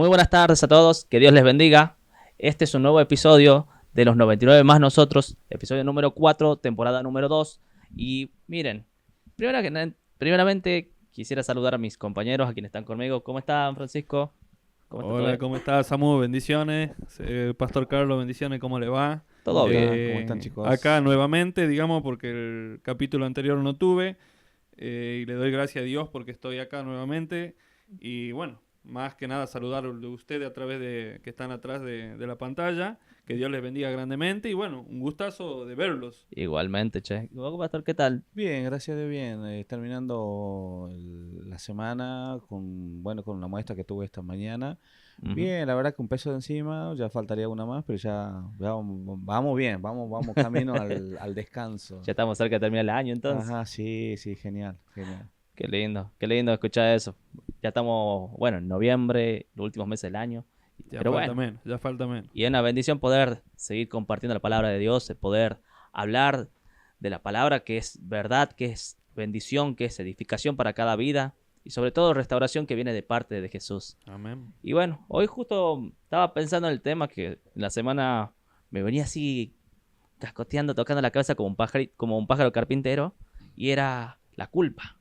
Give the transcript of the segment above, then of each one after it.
Muy buenas tardes a todos, que Dios les bendiga. Este es un nuevo episodio de los 99 más nosotros, episodio número 4, temporada número 2. Y miren, primeramente quisiera saludar a mis compañeros, a quienes están conmigo. ¿Cómo están, Francisco? ¿Cómo está todo? Hola, ¿cómo estás, Samu? Bendiciones. Pastor Carlos, bendiciones, ¿cómo le va? Todo bien. ¿Cómo están, chicos? Acá nuevamente, digamos, porque el capítulo anterior no tuve. Y le doy gracias a Dios porque estoy acá nuevamente. Y bueno, más que nada saludar a ustedes a través de que están atrás de la pantalla. Que Dios les bendiga grandemente. Y bueno, un gustazo de verlos. Igualmente, che. ¿Y vos, Pastor, qué tal? Bien, gracias de bien. Terminando la semana con una muestra que tuve esta mañana. Ujú. Bien, la verdad que un peso de encima, ya faltaría una más, pero ya vamos bien, vamos camino al descanso. Ya estamos cerca de terminar el año, entonces. Ajá, sí, genial. Qué lindo escuchar eso. Ya estamos, bueno, en noviembre, los últimos meses del año. Ya Pero falta bueno, menos, ya falta menos. y es una bendición poder seguir compartiendo la palabra de Dios, el poder hablar de la palabra que es verdad, que es bendición, que es edificación para cada vida y sobre todo restauración que viene de parte de Jesús. Amén. Y bueno, hoy justo estaba pensando en el tema que en la semana me venía así cascoteando, tocando la cabeza como un pájaro carpintero, y era la culpa.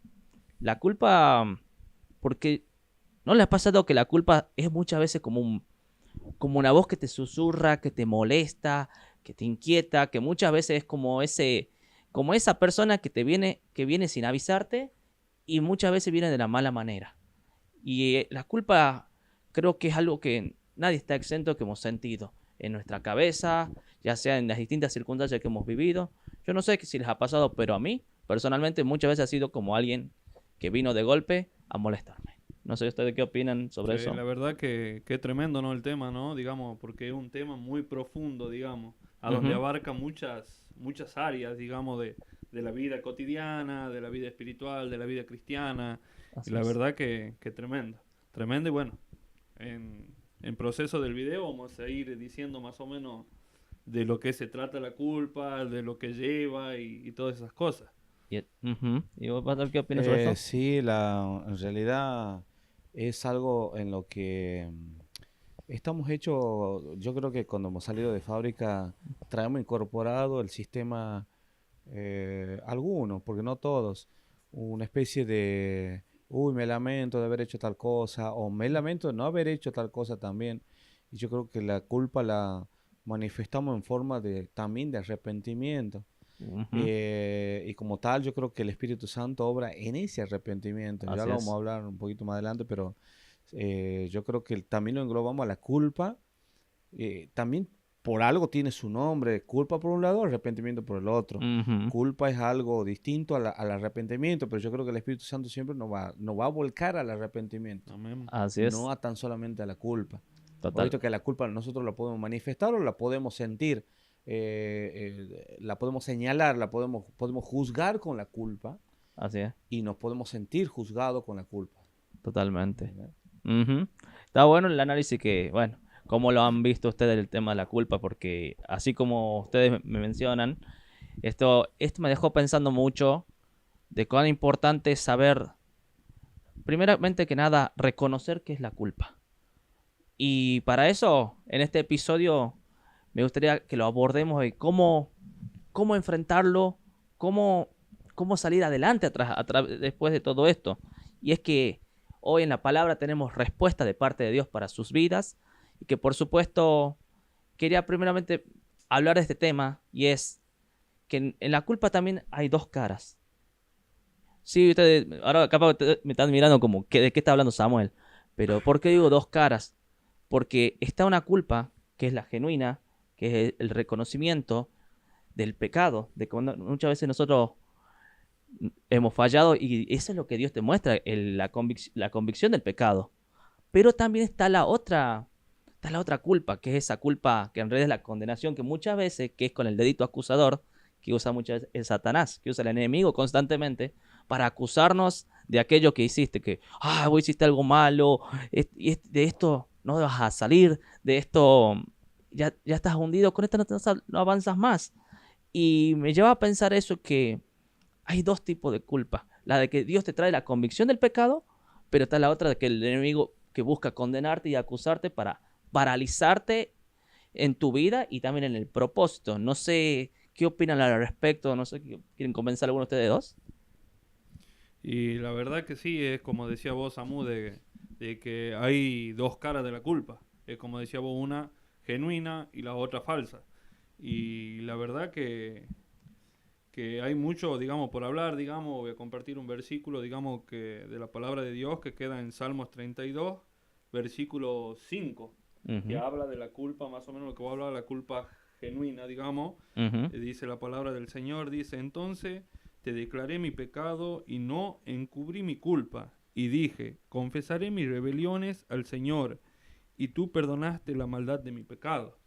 La culpa, porque ¿no le ha pasado que la culpa es muchas veces como una voz que te susurra, que te molesta, que te inquieta, que muchas veces es como esa persona que viene sin avisarte y muchas veces viene de la mala manera? Y la culpa creo que es algo que nadie está exento que hemos sentido en nuestra cabeza, ya sea en las distintas circunstancias que hemos vivido. Yo no sé si les ha pasado, pero a mí personalmente muchas veces ha sido como alguien que vino de golpe a molestarme. No sé ustedes qué opinan sobre Sí, eso. la verdad que es tremendo, ¿no? El tema, ¿no? Digamos, porque es un tema muy profundo, digamos, a donde Ujú. abarca muchas áreas, digamos, de la vida cotidiana, de la vida espiritual, de la vida cristiana. Y Así la es. verdad que tremendo. Tremendo y bueno, en proceso del video vamos a ir diciendo más o menos de lo que se trata la culpa, de lo que lleva y todas esas cosas. ¿Y vos, Pastor, qué opinas sobre eso? Sí, en realidad es algo en lo que estamos hechos. Yo creo que cuando hemos salido de fábrica traemos incorporado el sistema, algunos, porque no todos, una especie de, uy, me lamento de haber hecho tal cosa, o me lamento de no haber hecho tal cosa también. Y yo creo que la culpa la manifestamos en forma también de arrepentimiento. Ujú. Y como tal, yo creo que el Espíritu Santo obra en ese arrepentimiento. Ya Así lo vamos a es. hablar un poquito más adelante, pero yo creo que también lo englobamos a la culpa. También por algo tiene su nombre. Culpa por un lado, arrepentimiento por el otro. Ujú. Culpa es algo distinto al arrepentimiento, pero yo creo que el Espíritu Santo siempre nos va a volcar al arrepentimiento, Amén. Así es. no a tan solamente a la culpa. He Total. visto que la culpa nosotros la podemos manifestar o la podemos sentir, la podemos señalar, podemos juzgar con la culpa Así es. y nos podemos sentir juzgados con la culpa. Totalmente. ¿Verdad? Ujú. Está bueno el análisis que, bueno, cómo lo han visto ustedes el tema de la culpa, porque así como ustedes me mencionan, esto me dejó pensando mucho de cuán importante es saber, primeramente que nada, reconocer qué es la culpa. Y para eso, en este episodio, me gustaría que lo abordemos de cómo enfrentarlo, cómo, cómo salir adelante después de todo esto. Y es que hoy en la palabra tenemos respuesta de parte de Dios para sus vidas y que por supuesto quería primeramente hablar de este tema y es que en la culpa también hay dos caras. Sí, ustedes ahora capaz me están mirando como ¿de qué está hablando Samuel? Pero ¿por qué digo dos caras? Porque está una culpa que es la genuina, que es el reconocimiento del pecado, de que muchas veces nosotros hemos fallado y eso es lo que Dios te muestra, la convicción del pecado. Pero también está la otra culpa, que es esa culpa que en realidad es la condenación, que muchas veces, que es con el dedito acusador, que usa muchas veces el Satanás, que usa el enemigo constantemente para acusarnos de aquello que hiciste, que, vos hiciste algo malo, de esto no vas a salir, de esto ya estás hundido, con esto no avanzas más. Y me lleva a pensar eso, que hay dos tipos de culpa. La de que Dios te trae la convicción del pecado, pero está la otra de que el enemigo que busca condenarte y acusarte para paralizarte en tu vida y también en el propósito. No sé qué opinan al respecto, no sé, ¿quieren comenzar alguno de ustedes dos? Y la verdad que sí, es como decía vos, Samu, de que hay dos caras de la culpa. Es como decía vos, una genuina y la otra falsa. Y la verdad que hay mucho, digamos, por hablar, digamos, voy a compartir un versículo, digamos, que de la palabra de Dios que queda en Salmos 32, versículo 5, que Ujú, habla de la culpa, más o menos lo que voy a hablar de la culpa genuina, digamos. ujú. Dice la palabra del Señor, dice, entonces te declaré mi pecado y no encubrí mi culpa. Y dije, confesaré mis rebeliones al Señor, y tú perdonaste la maldad de mi pecado.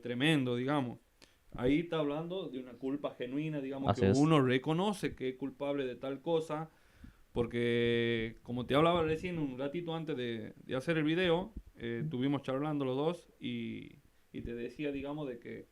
Tremendo, digamos. Ahí está hablando de una culpa genuina, digamos, que Así es. uno reconoce que es culpable de tal cosa, porque como te hablaba recién un ratito antes de hacer el video, estuvimos charlando los dos y te decía, digamos, de que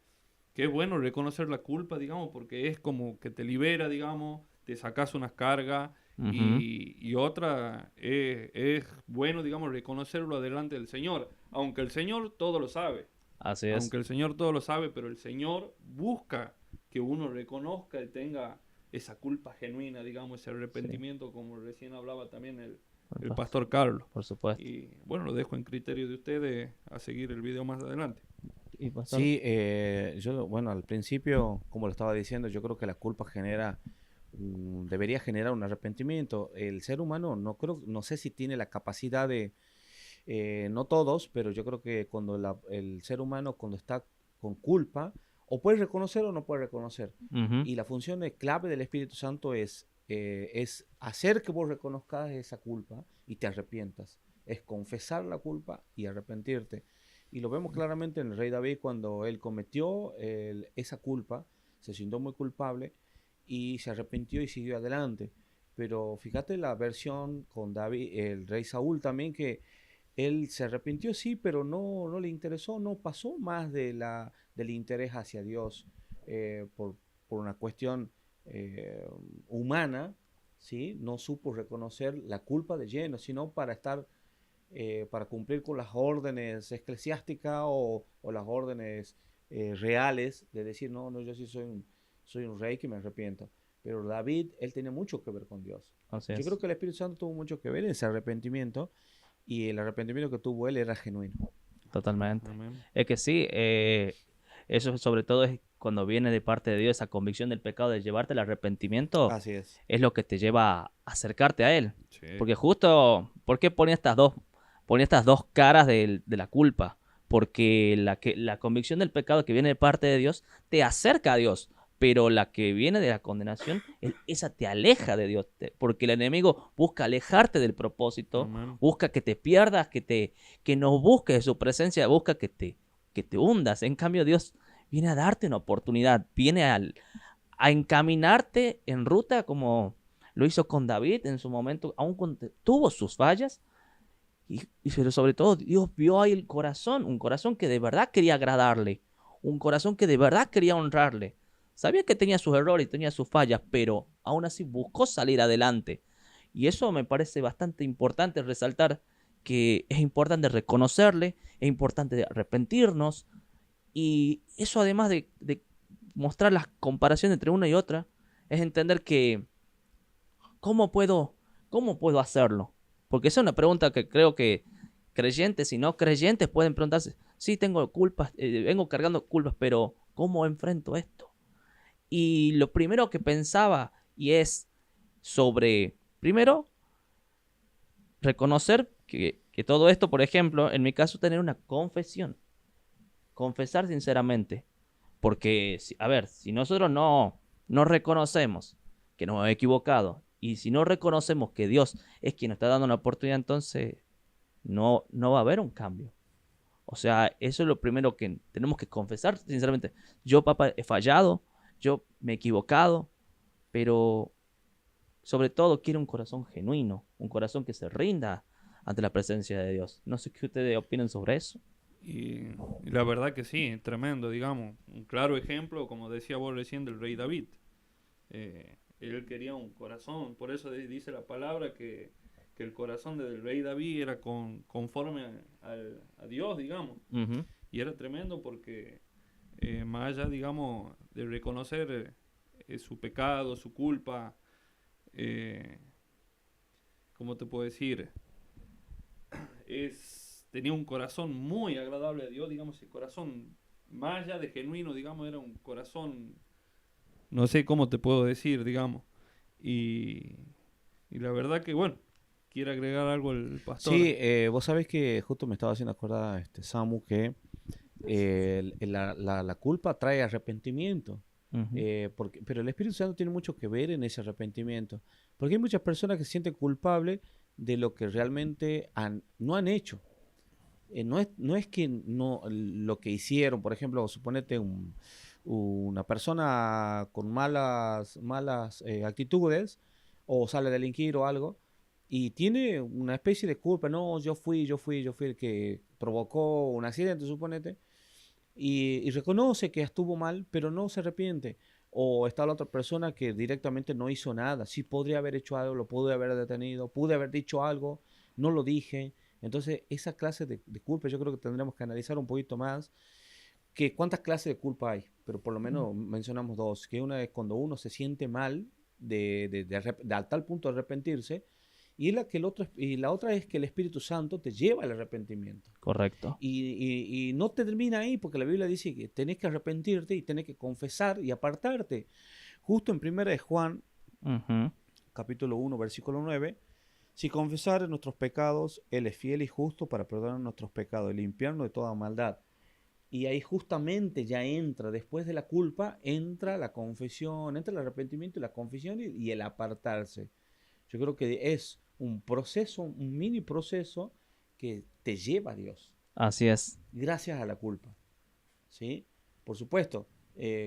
es bueno reconocer la culpa, digamos, porque es como que te libera, digamos, te sacas unas cargas Ujú, y otra es bueno, digamos, reconocerlo delante del Señor, aunque el Señor todo lo sabe. así es. Aunque el Señor todo lo sabe, pero el Señor busca que uno reconozca y tenga esa culpa genuina, digamos, ese Sí, arrepentimiento, como recién hablaba también por el pas- pastor Carlos. por supuesto. Y bueno, lo dejo en criterio de ustedes a seguir el video más adelante. ¿Y pastor? Sí, yo, bueno, al principio, como lo estaba diciendo, yo creo que la culpa debería generar un arrepentimiento. El ser humano no sé si tiene la capacidad de, no todos, pero yo creo que cuando el ser humano cuando está con culpa, o puede reconocer o no puede reconocer. Ujú, Y la función clave del Espíritu Santo es hacer que vos reconozcas esa culpa y te arrepientas. Es confesar la culpa y arrepentirte. Y lo vemos claramente en el rey David cuando él cometió esa culpa, se sintió muy culpable y se arrepintió y siguió adelante. Pero fíjate la versión con David, el rey Saúl también, que él se arrepintió, sí, pero no le interesó, no pasó más del interés hacia Dios por una cuestión eh, humana, ¿sí? No supo reconocer la culpa de lleno, sino para cumplir con las órdenes eclesiásticas o las órdenes reales de decir, no, yo sí soy un rey que me arrepiento. Pero David, él tenía mucho que ver con Dios. así Yo es. creo que el Espíritu Santo tuvo mucho que ver en ese arrepentimiento y el arrepentimiento que tuvo él era genuino. Totalmente. Amén. Es que sí, eso sobre todo es cuando viene de parte de Dios esa convicción del pecado de llevarte al arrepentimiento, Así es. es lo que te lleva a acercarte a Él. Sí. Porque justo, ¿por qué ponía estas dos caras de la culpa? Porque la convicción del pecado que viene de parte de Dios te acerca a Dios, pero la que viene de la condenación, esa te aleja de Dios, porque el enemigo busca alejarte del propósito, Amén. busca que te pierdas, que no busques su presencia, busca que te hundas. En cambio, Dios viene a darte una oportunidad, viene a encaminarte en ruta como lo hizo con David en su momento, aun cuando tuvo sus fallas. Pero sobre todo, Dios vio ahí el corazón, un corazón que de verdad quería agradarle, un corazón que de verdad quería honrarle. Sabía que tenía sus errores y tenía sus fallas, pero aún así buscó salir adelante. Y eso me parece bastante importante resaltar, que es importante reconocerle, es importante arrepentirnos, y eso además de mostrar las comparaciones entre una y otra, es entender que ¿cómo puedo, cómo puedo hacerlo? Porque esa es una pregunta que creo que creyentes y no creyentes pueden preguntarse, sí, tengo culpas, vengo cargando culpas, pero ¿cómo enfrento esto? Y lo primero que pensaba y es sobre, primero, reconocer que todo esto, por ejemplo, en mi caso, tener una confesión, confesar sinceramente, porque, a ver, si nosotros no reconocemos que nos hemos equivocado y si no reconocemos que Dios es quien nos está dando una oportunidad, entonces no va a haber un cambio. O sea, eso es lo primero que tenemos que confesar, sinceramente. Yo, papá, he fallado, yo me he equivocado, pero sobre todo quiero un corazón genuino, un corazón que se rinda ante la presencia de Dios. No sé qué ustedes opinan sobre eso. Y la verdad que sí, tremendo, digamos. Un claro ejemplo, como decía vos recién, del rey David. Él quería un corazón, por eso dice la palabra que que el corazón del rey David era conforme a Dios, digamos. Ujú. Y era tremendo porque más allá, digamos, de reconocer su pecado, su culpa, ¿cómo te puedo decir? Tenía un corazón muy agradable a Dios, digamos, el corazón más allá de genuino, digamos, era un corazón, no sé cómo te puedo decir, digamos. Y la verdad que, bueno, quiere agregar algo el pastor. Sí, vos sabés que justo me estaba haciendo acordar, Samu, que la culpa trae arrepentimiento. Ujú. Pero el Espíritu Santo tiene mucho que ver en ese arrepentimiento. Porque hay muchas personas que se sienten culpables de lo que realmente no han hecho. No es que no lo que hicieron, por ejemplo, suponete una persona con malas actitudes o sale a delinquir o algo y tiene una especie de culpa. No, yo fui el que provocó un accidente, suponete, y reconoce que estuvo mal, pero no se arrepiente. O está la otra persona que directamente no hizo nada. Sí podría haber hecho algo, lo pude haber detenido, pude haber dicho algo, no lo dije. Entonces, esa clase de culpa yo creo que tendremos que analizar un poquito más, que cuántas clases de culpa hay, pero por lo menos mencionamos dos, que una es cuando uno se siente mal a tal punto de arrepentirse, y la otra es que el Espíritu Santo te lleva al arrepentimiento. Correcto. Y no te termina ahí, porque la Biblia dice que tenés que arrepentirte y tenés que confesar y apartarte. Justo en 1 de Juan, Ujú. capítulo 1, versículo 9, si confesar nuestros pecados, Él es fiel y justo para perdonar nuestros pecados y limpiarnos de toda maldad. Y ahí justamente ya entra, después de la culpa, entra la confesión, entra el arrepentimiento y la confesión y el apartarse. Yo creo que es un proceso, un mini proceso que te lleva a Dios, Así es. gracias a la culpa. ¿Sí? Por supuesto,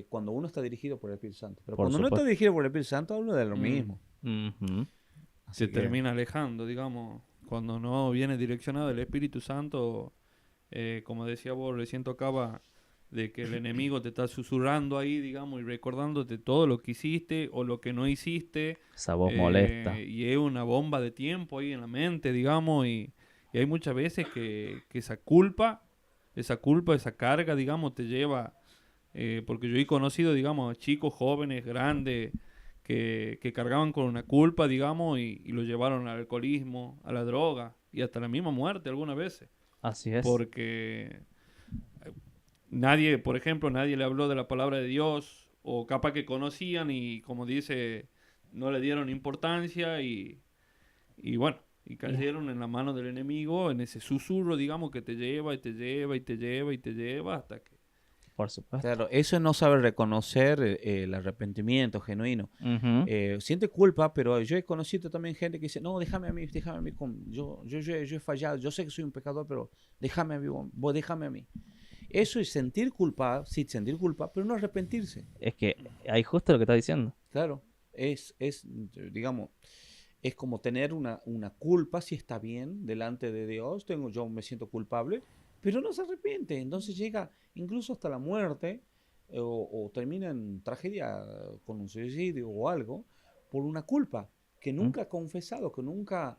cuando uno está dirigido por el Espíritu Santo. Pero Por cuando no está supuesto. dirigido por el Espíritu Santo, habla de lo mismo. Ujú. Así Se que, termina alejando, digamos, cuando no viene direccionado el Espíritu Santo, como decía vos, recién tocaba de que el enemigo te está susurrando ahí, digamos, y recordándote todo lo que hiciste o lo que no hiciste. Esa voz molesta. Y es una bomba de tiempo ahí en la mente, digamos, y hay muchas veces que esa culpa, esa carga, digamos, te lleva, porque yo he conocido, digamos, chicos jóvenes, grandes, que cargaban con una culpa, digamos, y lo llevaron al alcoholismo, a la droga y hasta la misma muerte algunas veces. Así es. Porque nadie, por ejemplo, nadie le habló de la palabra de Dios, o capaz que conocían y, como dice, no le dieron importancia y bueno, y cayeron en la mano del enemigo, en ese susurro, digamos, que te lleva y te lleva y te lleva y te lleva hasta que... Por supuesto. claro, eso es no saber reconocer el arrepentimiento genuino. Ujú. Siente culpa, pero yo he conocido también gente que dice, no, déjame a mí, yo he fallado, yo sé que soy un pecador, pero déjame a mí, vos déjame a mí. Eso es sentir culpa, sí, sentir culpa, pero no arrepentirse. Es que hay justo lo que estás diciendo. Claro, digamos, es como tener una culpa, si está bien, delante de Dios, yo me siento culpable, pero no se arrepiente, entonces llega incluso hasta la muerte, o termina en tragedia con un suicidio o algo, por una culpa que nunca ha confesado, que nunca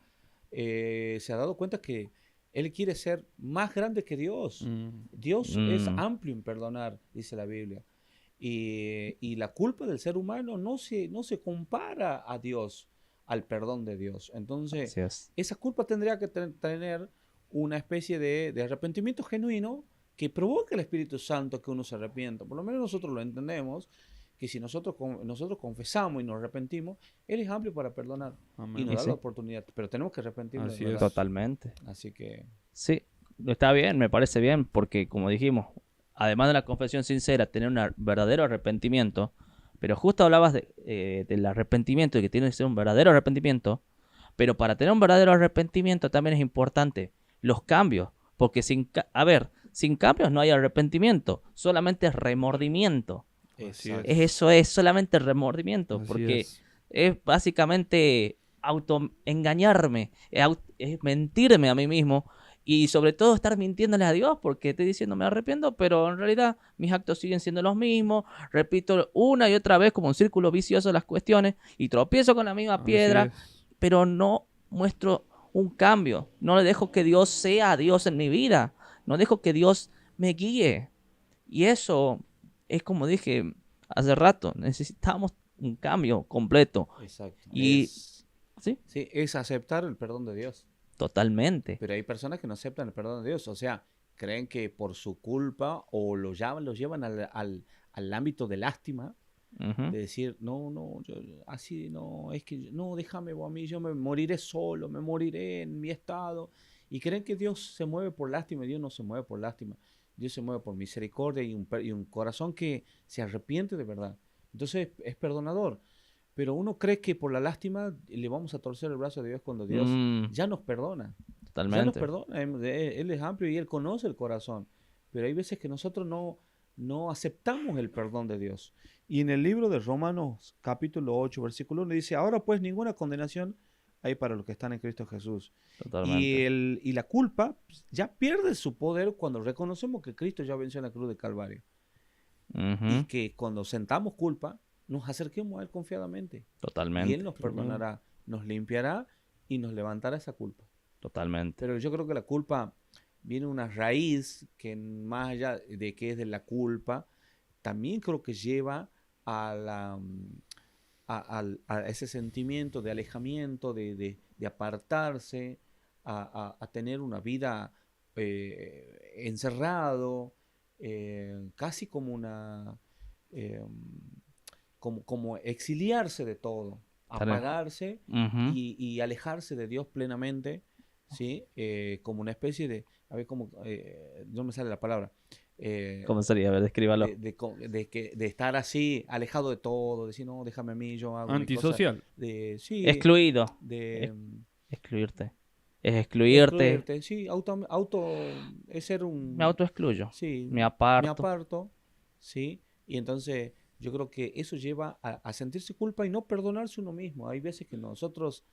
se ha dado cuenta que él quiere ser más grande que Dios. Dios es Mm. amplio en perdonar, dice la Biblia. Y la culpa del ser humano no se compara a Dios, al perdón de Dios. Entonces, Así es. esa culpa tendría que tener una especie de arrepentimiento genuino que provoque el Espíritu Santo que uno se arrepienta. Por lo menos nosotros lo entendemos, que si nosotros confesamos y nos arrepentimos, Él es amplio para perdonar Amén. y nos Y da sí. la oportunidad. Pero tenemos que arrepentirnos. Así de es. verdad. Totalmente. Así que, Sí, está bien, me parece bien, porque como dijimos, además de la confesión sincera, tener un verdadero arrepentimiento, pero justo hablabas del arrepentimiento y que tiene que ser un verdadero arrepentimiento, pero para tener un verdadero arrepentimiento también es importante los cambios, porque sin cambios no hay arrepentimiento, solamente es remordimiento. Así exacto. Eso es solamente remordimiento, Así porque es. básicamente autoengañarme, es mentirme a mí mismo y sobre todo estar mintiéndole a Dios porque estoy diciendo me arrepiento, pero en realidad mis actos siguen siendo los mismos, repito una y otra vez como un círculo vicioso las cuestiones y tropiezo con la misma Así piedra, es. pero no muestro un cambio. No le dejo que Dios sea Dios en mi vida. No dejo que Dios me guíe. Y eso es como dije hace rato. Necesitamos un cambio completo. Exacto. Y sí, Sí, es aceptar el perdón de Dios. totalmente. Pero hay personas que no aceptan el perdón de Dios. O sea, creen que por su culpa o los llevan al ámbito de lástima, Ujú. de decir, no, no, así no, es que no, déjame vos a mí, yo me moriré solo, me moriré en mi estado. Y creen que Dios se mueve por lástima, y Dios no se mueve por lástima. Dios se mueve por misericordia y un corazón que se arrepiente de verdad. Entonces es perdonador. Pero uno cree que por la lástima le vamos a torcer el brazo de Dios cuando Dios Mm, ya nos perdona. Ya nos totalmente. perdona. Él es amplio y Él conoce el corazón. Pero hay veces que nosotros no aceptamos el perdón de Dios. Y en el libro de Romanos, capítulo 8 versículo 1, dice, ahora pues ninguna condenación hay para los que están en Cristo Jesús. Totalmente. Y la culpa ya pierde su poder cuando reconocemos que Cristo ya venció en la cruz de Calvario. Y Ujú. que cuando sentamos culpa, nos acerquemos a Él confiadamente. Y Él Totalmente. nos Tremendo. perdonará, nos limpiará y nos levantará esa culpa. Totalmente. Pero yo creo que la culpa viene una raíz que más allá de que es de la culpa, también creo que lleva a, a ese sentimiento de alejamiento, de apartarse, a tener una vida encerrado, casi como una, eh, como exiliarse de todo, Estar- apagarse Ujú. y alejarse de Dios plenamente, ¿sí? Como una especie de, a ver cómo, no me sale la palabra, ¿Cómo sería? A ver, descríbalo. de estar así, alejado de todo, decir, no, déjame a mí, yo hago mi cosa, Antisocial. sí, Excluido. de Excluirte. Es excluirte. excluirte, sí, es ser Me un, autoexcluyo. sí, Me me aparto. aparto, sí, y entonces yo creo que eso lleva a sentirse culpa y no perdonarse uno mismo. Hay veces que nosotros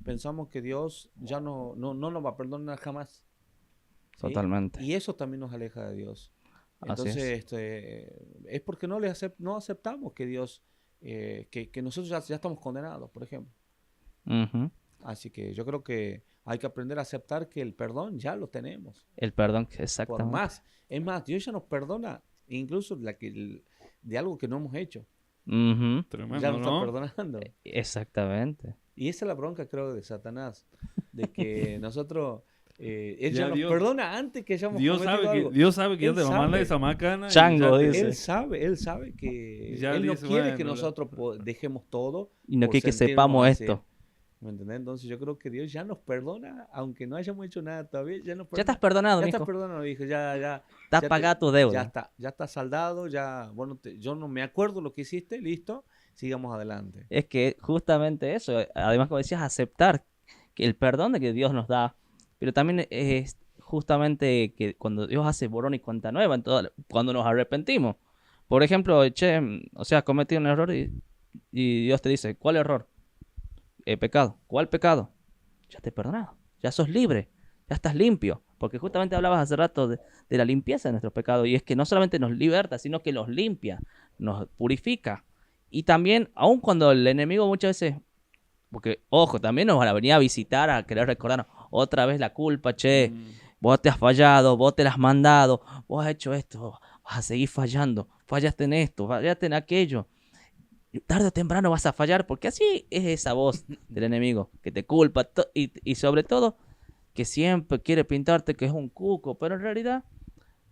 pensamos que Dios ya no nos va a perdonar jamás, ¿sí? Totalmente. Y eso también nos aleja de Dios. Así Entonces, es. es porque no aceptamos que Dios, que nosotros ya estamos condenados, por ejemplo. Ujú. Así que yo creo que hay que aprender a aceptar que el perdón ya lo tenemos. El perdón, Por exactamente. más, es más, Dios ya nos perdona incluso de algo que no hemos hecho. Ujú. Ya Tremendo, nos está ¿no? perdonando. Exactamente. Y esa es la bronca, creo, de Satanás, de que nosotros, él ya Ya nos Dios, perdona antes que hayamos cometido algo. Dios sabe que ya Él te va a mandar sabe, esa macana y Chango, ya te, dice. él sabe que ya él no dice, quiere que bueno, nosotros dejemos todo Y no por quiere que sentirnos sepamos así. esto. ¿Me entendés? Entonces yo creo que Dios ya nos perdona, aunque no hayamos hecho nada todavía, ya nos Ya estás perdona. perdonado, Ya estás mijo. perdonado, hijo, Estás pagada tu deuda. ya está saldado, ya, bueno, yo no me acuerdo lo que hiciste, listo, sigamos adelante. Es que justamente eso, además como decías, aceptar que el perdón de que Dios nos da, pero también es justamente que cuando Dios hace borrón y cuenta nueva, cuando nos arrepentimos. Por ejemplo, che, o sea, cometí un error y Dios te dice, ¿cuál error? Pecado. ¿Cuál pecado? Ya te he perdonado, ya sos libre, ya estás limpio. Porque justamente hablabas hace rato de la limpieza de nuestros pecados, y es que no solamente nos liberta, sino que los limpia, nos purifica. Y también, aun cuando el enemigo muchas veces, porque ojo, también nos van a venir a visitar a querer recordarnos otra vez la culpa, che, Mm, vos te has fallado, vos te la has mandado, vos has hecho esto, vas a seguir fallando, fallaste en esto, fallaste en aquello. Tarde o temprano vas a fallar, porque así es esa voz del enemigo, que te culpa y sobre todo que siempre quiere pintarte que es un cuco, pero en realidad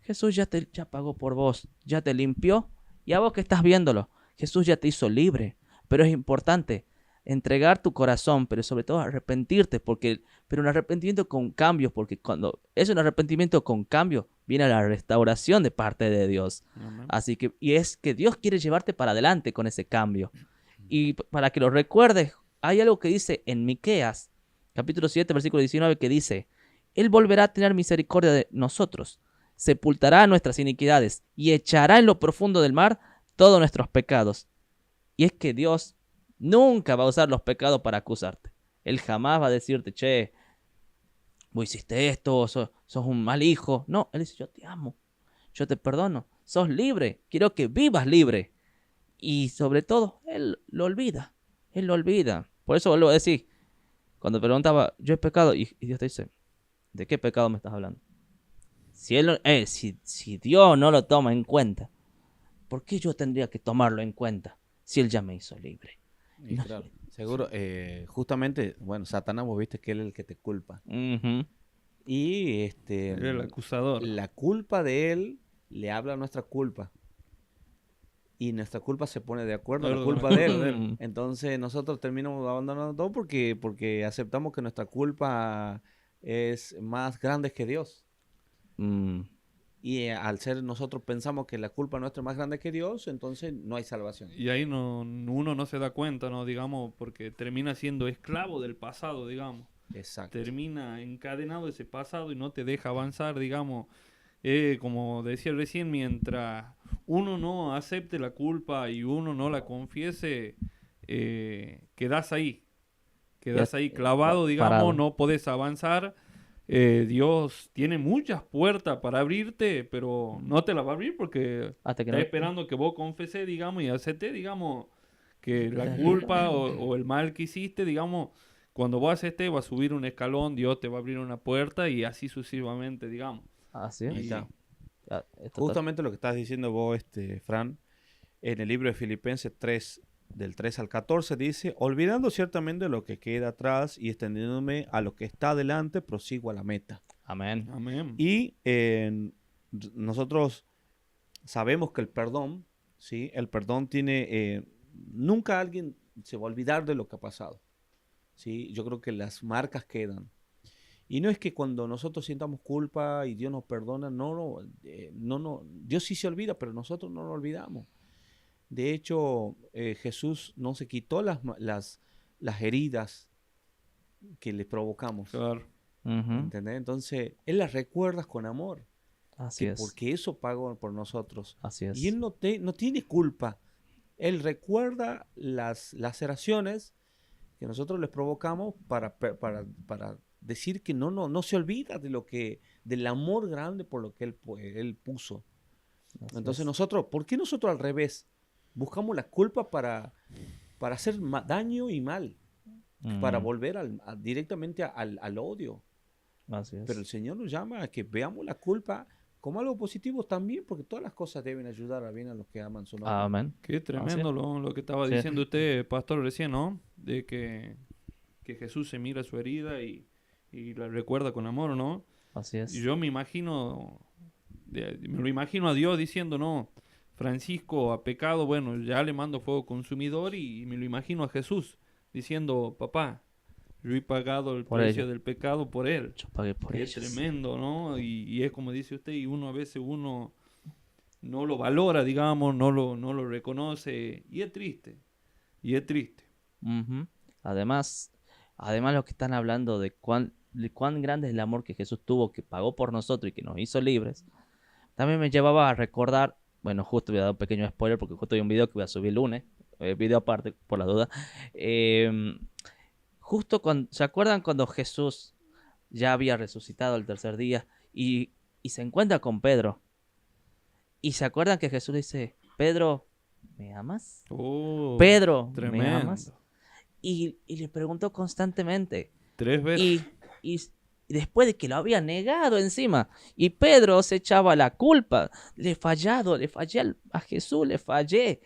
Jesús ya pagó por vos, ya te limpió, y a vos que estás viéndolo, Jesús ya te hizo libre. Pero es importante entregar tu corazón, pero sobre todo arrepentirte, pero un arrepentimiento con cambios, porque cuando es un arrepentimiento con cambios, viene la restauración de parte de Dios. amén. Así que, y es que Dios quiere llevarte para adelante con ese cambio. Y para que lo recuerdes, hay algo que dice en Miqueas, capítulo 7, versículo 19, que dice, Él volverá a tener misericordia de nosotros, sepultará nuestras iniquidades y echará en lo profundo del mar todos nuestros pecados. Y es que Dios nunca va a usar los pecados para acusarte. Él jamás va a decirte, che, vos hiciste esto, sos un mal hijo. No, Él dice, yo te amo, yo te perdono, sos libre, quiero que vivas libre. Y sobre todo, Él lo olvida. Él lo olvida. Por eso vuelvo a decir, Cuando preguntaba, yo he pecado, y Dios te dice, ¿de qué pecado me estás hablando? Si Dios no lo toma en cuenta, ¿por qué yo tendría que tomarlo en cuenta si Él ya me hizo libre? Y No. claro, seguro, justamente, bueno, Satanás, vos viste que él es el que te culpa. Ujú. Y El acusador. la culpa de él le habla a nuestra culpa. Y nuestra culpa se pone de acuerdo a la Perdón, culpa de él. Mm. Entonces nosotros terminamos abandonando todo porque aceptamos que nuestra culpa es más grande que Dios. Mm. Y al ser nosotros pensamos que la culpa nuestra es más grande que Dios, entonces no hay salvación. Y ahí uno no se da cuenta, ¿no? Digamos, porque termina siendo esclavo del pasado, digamos. Exacto. Termina encadenado ese pasado y no te deja avanzar, digamos. Como decía recién, mientras uno no acepte la culpa y uno no la confiese, quedás ahí. Quedás ahí clavado, digamos, parado. no podés avanzar. Dios tiene muchas puertas para abrirte, pero no te las va a abrir porque Hasta que está no. esperando que vos confesés, digamos, y aceptes, digamos, que la culpa o el mal que hiciste, digamos, cuando vos aceptes, va a subir un escalón, Dios te va a abrir una puerta y así sucesivamente, digamos. Así Ahí es. está. Esto Justamente lo que estás diciendo vos, Fran, en el libro de Filipenses 3, del 3 al 14, dice, olvidando ciertamente lo que queda atrás y extendiéndome a lo que está adelante, prosigo a la meta. Amén. Amén. Y nosotros sabemos que el perdón, ¿sí? El perdón tiene, nunca alguien se va a olvidar de lo que ha pasado, ¿sí? Yo creo que las marcas quedan. Y no es que cuando nosotros sientamos culpa y Dios nos perdona, no, Dios sí se olvida, pero nosotros no lo olvidamos. De hecho, Jesús no se quitó las heridas que le provocamos, Claro. Ujú. ¿entendés? Entonces, Él las recuerda con amor, Así es. porque eso pagó por nosotros. Así es. Y Él no tiene culpa. Él recuerda las laceraciones que nosotros les provocamos para decir que no se olvida del amor grande por lo que Él puso. Así Entonces es. nosotros, ¿por qué nosotros al revés? Buscamos la culpa para hacer daño y mal, para Mm. volver directamente al odio. Así es. Pero el Señor nos llama a que veamos la culpa como algo positivo también, porque todas las cosas deben ayudar a bien a los que aman su nombre. Amén. Qué tremendo lo que estaba Sí. diciendo usted, pastor, recién, ¿no? De que Jesús se mira su herida y la recuerda con amor, ¿no? Así es. Y yo me lo imagino a Dios diciendo, no, Francisco ha pecado, bueno, ya le mando fuego consumidor y me lo imagino a Jesús diciendo, papá, yo he pagado el Por precio ello. del pecado por él. Yo pagué por Qué ellos. tremendo, ¿no? Y es como dice usted, y a veces uno no lo valora, digamos, no lo reconoce, y es triste, Ujú. Además lo que están hablando de cuán grande es el amor que Jesús tuvo, que pagó por nosotros y que nos hizo libres, también me llevaba a recordar, bueno, justo voy a dar un pequeño spoiler porque justo hay un video que voy a subir el lunes, video aparte por la duda. Justo cuando, ¿se acuerdan cuando Jesús ya había resucitado el tercer día y se encuentra con Pedro? Y se acuerdan que Jesús dice, Pedro, ¿me amas? Oh, Pedro, ¿me tremendo. amas? Y le preguntó constantemente. 3 veces. Y después de que lo había negado encima, y Pedro se echaba la culpa, le he fallado, le fallé a Jesús, le fallé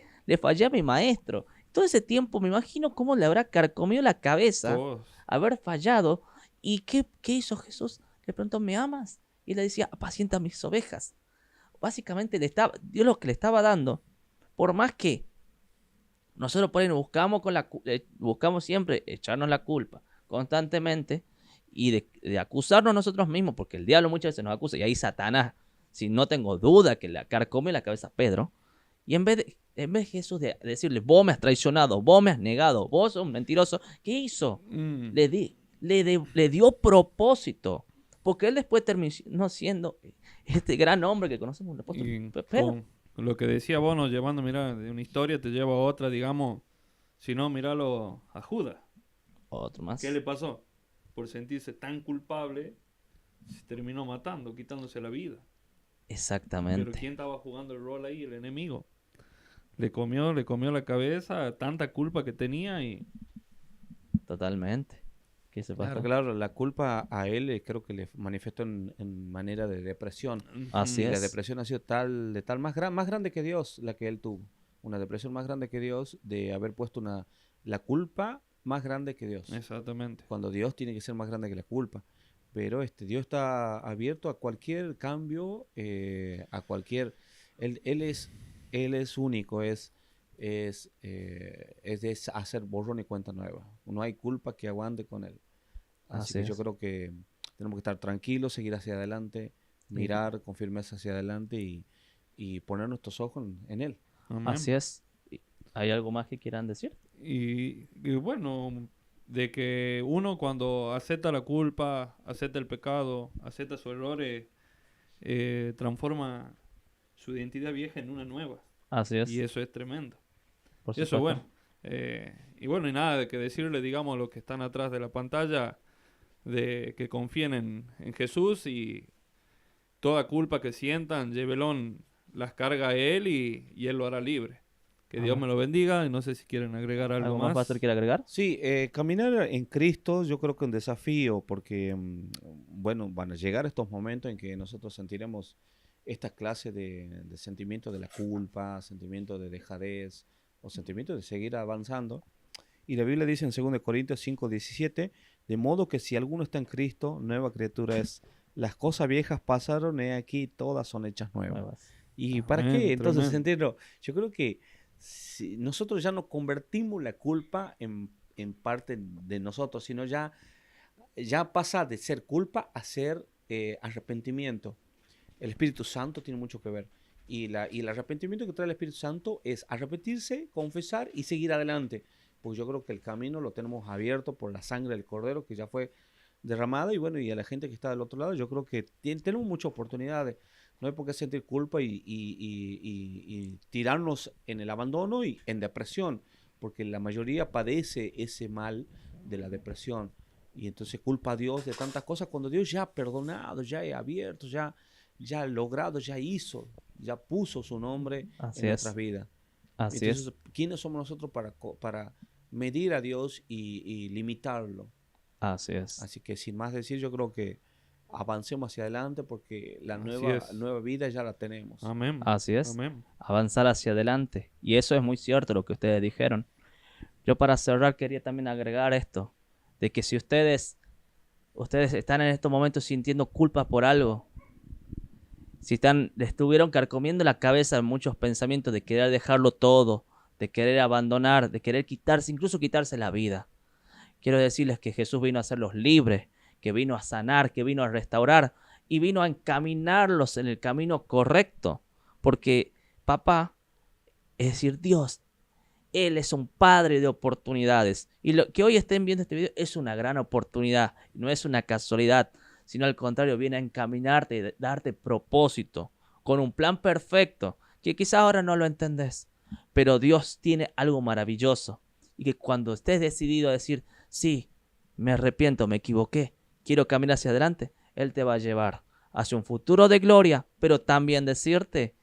a mi maestro. Todo ese tiempo me imagino cómo le habrá carcomido la cabeza Todos. haber fallado. ¿Y qué hizo Jesús? Le preguntó, ¿me amas? Y le decía, apacienta mis ovejas. Básicamente Dios lo que le estaba dando, por más que nosotros por ahí nos buscamos siempre echarnos la culpa constantemente y de acusarnos nosotros mismos, porque el diablo muchas veces nos acusa, y ahí Satanás, si no tengo duda que le carcome la cabeza a Pedro, y en vez de Jesús de decirle, vos me has traicionado, vos me has negado, vos sos un mentiroso, ¿qué hizo? Le dio propósito, porque él después terminó siendo este gran hombre que conocemos, el apóstol Y Pedro. con lo que decía vos, nos llevando, mira, de una historia te lleva a otra, digamos, si no, míralo a Judas. Otro más. ¿Qué le pasó? Por sentirse tan culpable, se terminó matando, quitándose la vida. Exactamente. Pero ¿quién estaba jugando el rol ahí? El enemigo. Le comió la cabeza, tanta culpa que tenía y... Totalmente. ¿Qué se Claro, pasa? claro, la culpa a él creo que le manifestó en manera de depresión. Así Y la es. depresión ha sido tal, de tal más grande que Dios, la que él tuvo. Una depresión más grande que Dios de haber puesto la culpa más grande que Dios. Exactamente. Cuando Dios tiene que ser más grande que la culpa. Pero Dios está abierto a cualquier cambio, a cualquier... Él es único, es hacer borrón y cuenta nueva. No hay culpa que aguante con él. Así Así que yo es. creo que tenemos que estar tranquilos, seguir hacia adelante, mirar con firmeza hacia adelante y poner nuestros ojos en él. Amén. Así es. ¿Hay algo más que quieran decir? Y bueno, de que uno cuando acepta la culpa, acepta el pecado, acepta sus errores, transforma su identidad vieja en una nueva. Así es. Y eso es tremendo. Por Y eso supuesto. es bueno. Y nada de que decirle, digamos, a los que están atrás de la pantalla, de que confíen en Jesús y toda culpa que sientan, llévelón, las carga a Él y Él lo hará libre. Que Dios Amén. me lo bendiga y no sé si quieren agregar algo ¿Algo más, más. pastor, quiere agregar? Sí, caminar en Cristo yo creo que es un desafío porque, bueno, van a llegar estos momentos en que nosotros sentiremos esta clase de sentimiento de la culpa, sentimiento de dejadez o sentimiento de seguir avanzando. Y la Biblia dice en 2 Corintios 5:17, de modo que si alguno está en Cristo, nueva criatura es. Las cosas viejas pasaron, he aquí, todas son hechas nuevas. Nuevas. ¿Y para Amén, qué? Entonces, tremendo. sentirlo. Yo creo que si nosotros ya no convertimos la culpa en parte de nosotros, sino ya pasa de ser culpa a ser arrepentimiento. El Espíritu Santo tiene mucho que ver. Y el arrepentimiento que trae el Espíritu Santo es arrepentirse, confesar y seguir adelante. Porque yo creo que el camino lo tenemos abierto por la sangre del Cordero que ya fue derramada. Y bueno, y a la gente que está del otro lado, yo creo que tenemos muchas oportunidades. No hay por qué sentir culpa y tirarnos en el abandono y en depresión. Porque la mayoría padece ese mal de la depresión. Y entonces culpa a Dios de tantas cosas cuando Dios ya ha perdonado, ya ha abierto, ya ha logrado, ya hizo, ya puso su nombre Así en es. nuestras vidas. Así Entonces, es. ¿quiénes somos nosotros para medir a Dios y limitarlo? Así es. Así que sin más decir, yo creo que avancemos hacia adelante porque la Así nueva es. vida ya la tenemos. Amén. Así es. Amén. Avanzar hacia adelante. Y eso es muy cierto lo que ustedes dijeron. Yo para cerrar quería también agregar esto, de que si ustedes están en estos momentos sintiendo culpa por algo, si les estuvieron carcomiendo la cabeza en muchos pensamientos de querer dejarlo todo, de querer abandonar, de querer incluso quitarse la vida, quiero decirles que Jesús vino a hacerlos libres, que vino a sanar, que vino a restaurar y vino a encaminarlos en el camino correcto. Porque papá, es decir, Dios, Él es un padre de oportunidades. Y lo que hoy estén viendo este video es una gran oportunidad. No es una casualidad, sino al contrario, viene a encaminarte y darte propósito con un plan perfecto que quizá ahora no lo entendés. Pero Dios tiene algo maravilloso. Y que cuando estés decidido a decir, sí, me arrepiento, me equivoqué, quiero caminar hacia adelante, Él te va a llevar hacia un futuro de gloria, pero también decirte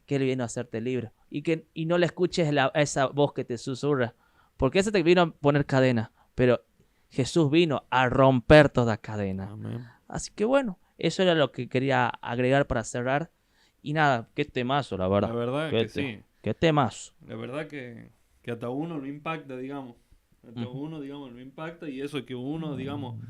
que Él vino a hacerte libre. Y no le escuches esa voz que te susurra, porque ese te vino a poner cadena, pero Jesús vino a romper toda cadena. Amén. Así que bueno, eso era lo que quería agregar para cerrar. Y nada, qué temazo, la verdad. La verdad que sí. Qué temazo. La verdad que hasta uno lo impacta, digamos. Hasta uno, digamos, lo impacta y eso que uno, digamos,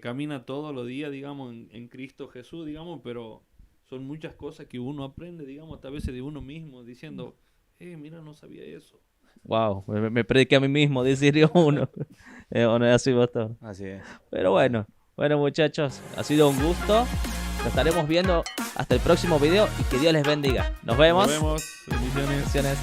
camina todos los días, digamos, en Cristo Jesús, digamos, pero son muchas cosas que uno aprende, digamos, hasta a veces de uno mismo, diciendo, mira, no sabía eso. Wow, me prediqué a mí mismo, diría uno. ¿O no es así, pastor? Así es. Pero bueno, muchachos, ha sido un gusto. Nos estaremos viendo hasta el próximo video y que Dios les bendiga. Nos vemos. Nos vemos. Bendiciones. Bendiciones.